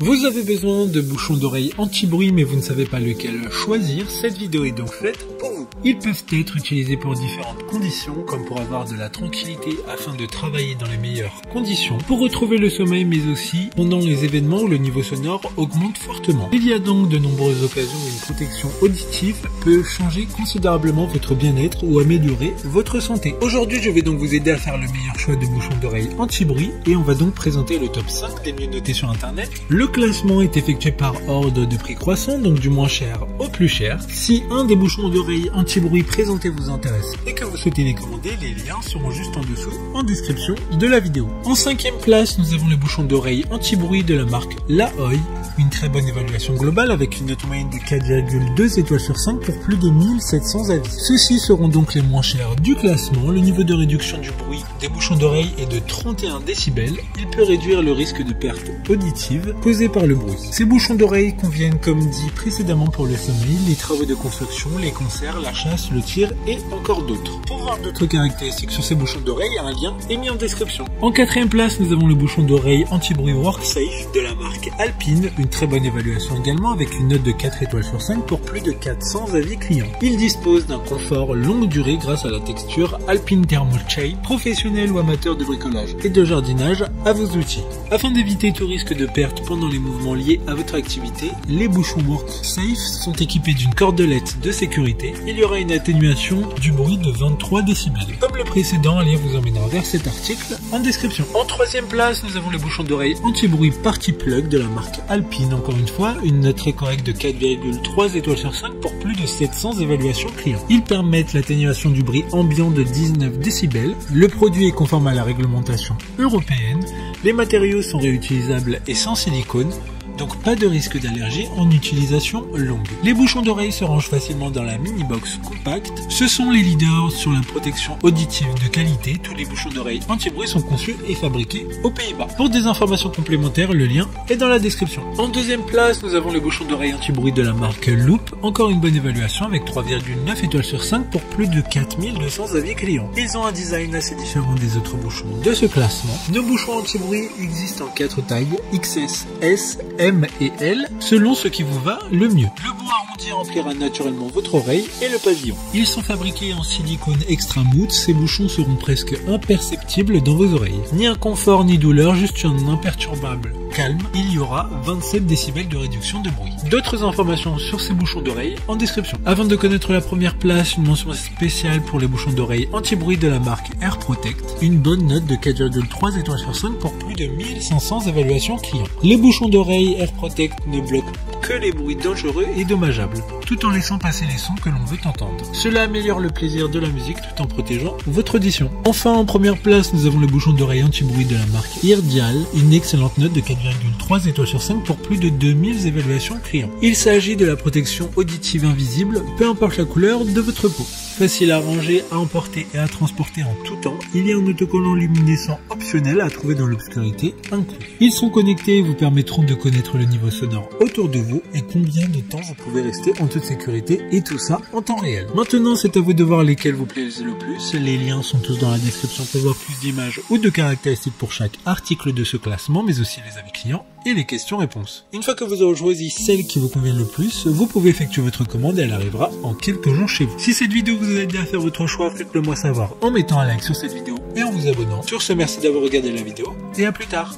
Vous avez besoin de bouchons d'oreille anti-bruit mais vous ne savez pas lequel choisir, cette vidéo est donc faite pour vous. Ils peuvent être utilisés pour différentes conditions, comme pour avoir de la tranquillité afin de travailler dans les meilleures conditions, pour retrouver le sommeil mais aussi pendant les événements où le niveau sonore augmente fortement. Il y a donc de nombreuses occasions où une protection auditive peut changer considérablement votre bien-être ou améliorer votre santé. Aujourd'hui je vais donc vous aider à faire le meilleur choix de bouchons d'oreille anti-bruit et on va donc présenter le top 5 des mieux notés sur internet. Le classement est effectué par ordre de prix croissant, donc du moins cher au plus cher. Si un des bouchons d'oreille anti-bruit présentés vous intéresse et que vous souhaitez les commander, les liens seront juste en dessous en description de la vidéo. En 5e place, nous avons les bouchons d'oreille anti-bruit de la marque Laoy. Une très bonne évaluation globale avec une note moyenne de 4,2 étoiles sur 5 pour plus de 1700 avis. Ceux-ci seront donc les moins chers du classement. Le niveau de réduction du bruit des bouchons d'oreille est de 31 décibels. Il peut réduire le risque de perte auditive causée par le bruit. Ces bouchons d'oreille conviennent, comme dit précédemment, pour le sommeil, les travaux de construction, les concerts, la chasse, le tir et encore d'autres. Pour voir d'autres caractéristiques sur ces bouchons d'oreille, un lien est mis en description. En 4e place, nous avons le bouchon d'oreille anti-bruit WorkSafe de la marque Alpine. Une très bonne évaluation également avec une note de 4 étoiles sur 5 pour plus de 400 avis clients. Il dispose d'un confort longue durée grâce à la texture Alpine Thermal Shade. Professionnel ou amateur de bricolage et de jardinage, à vos outils. Afin d'éviter tout risque de perte pendant les mouvements liés à votre activité, les bouchons WorkSafe sont équipés d'une cordelette de sécurité. Il y aura une atténuation du bruit de 23 décibels. Comme le précédent, un lien vous emmènera vers cet article en description. En 3e place, nous avons les bouchons d'oreille anti-bruit Party Plug de la marque Alpine. Encore une fois, une note très correcte de 4,3 étoiles sur 5 pour plus de 700 évaluations clients. Ils permettent l'atténuation du bruit ambiant de 19 décibels. Le produit est conforme à la réglementation européenne. Les matériaux sont réutilisables et sans silicone, donc pas de risque d'allergie en utilisation longue. Les bouchons d'oreille se rangent facilement dans la mini box compacte. Ce sont les leaders sur la protection auditive de qualité. Tous les bouchons d'oreille anti-bruit sont conçus et fabriqués aux Pays-Bas. Pour des informations complémentaires, le lien est dans la description. En 2e place, nous avons les bouchons d'oreille anti-bruit de la marque Loop. Encore une bonne évaluation avec 3,9 étoiles sur 5 pour plus de 4200 avis clients. Ils ont un design assez différent des autres bouchons de ce classement. Nos bouchons anti-bruit existent en 4 tailles, XS, S, M et L, selon ce qui vous va le mieux. Le bout arrondi remplira naturellement votre oreille et le pavillon. Ils sont fabriqués en silicone extra mousse, ces bouchons seront presque imperceptibles dans vos oreilles. Ni inconfort ni douleur, juste un imperturbable calme. Il y aura 27 décibels de réduction de bruit. D'autres informations sur ces bouchons d'oreille en description. Avant de connaître la première place, une mention spéciale pour les bouchons d'oreille anti-bruit de la marque Air Protect. Une bonne note de 4,3 étoiles sur 5 pour plus de 1500 évaluations clients. Les bouchons d'oreille Air Protect ne bloquent que les bruits dangereux et dommageables, tout en laissant passer les sons que l'on veut entendre. Cela améliore le plaisir de la musique tout en protégeant votre audition. Enfin, en première place, nous avons le bouchon d'oreille anti-bruit de la marque Eardial, une excellente note de 4,3 étoiles sur 5 pour plus de 2000 évaluations clients. Il s'agit de la protection auditive invisible, peu importe la couleur de votre peau. Facile à ranger, à emporter et à transporter en tout temps, il y a un autocollant luminescent optionnel à trouver dans l'obscurité inclus. Ils sont connectés et vous permettront de connaître le niveau sonore autour de vous et combien de temps vous pouvez rester en toute sécurité, et tout ça en temps réel. Maintenant, c'est à vous de voir lesquels vous plaisent le plus. Les liens sont tous dans la description pour voir plus d'images ou de caractéristiques pour chaque article de ce classement, mais aussi les avis clients et les questions-réponses. Une fois que vous aurez choisi celle qui vous convient le plus, vous pouvez effectuer votre commande et elle arrivera en quelques jours chez vous. Si cette vidéo vous a aidé à faire votre choix, faites-le moi savoir en mettant un like sur cette vidéo et en vous abonnant. Sur ce, merci d'avoir regardé la vidéo et à plus tard.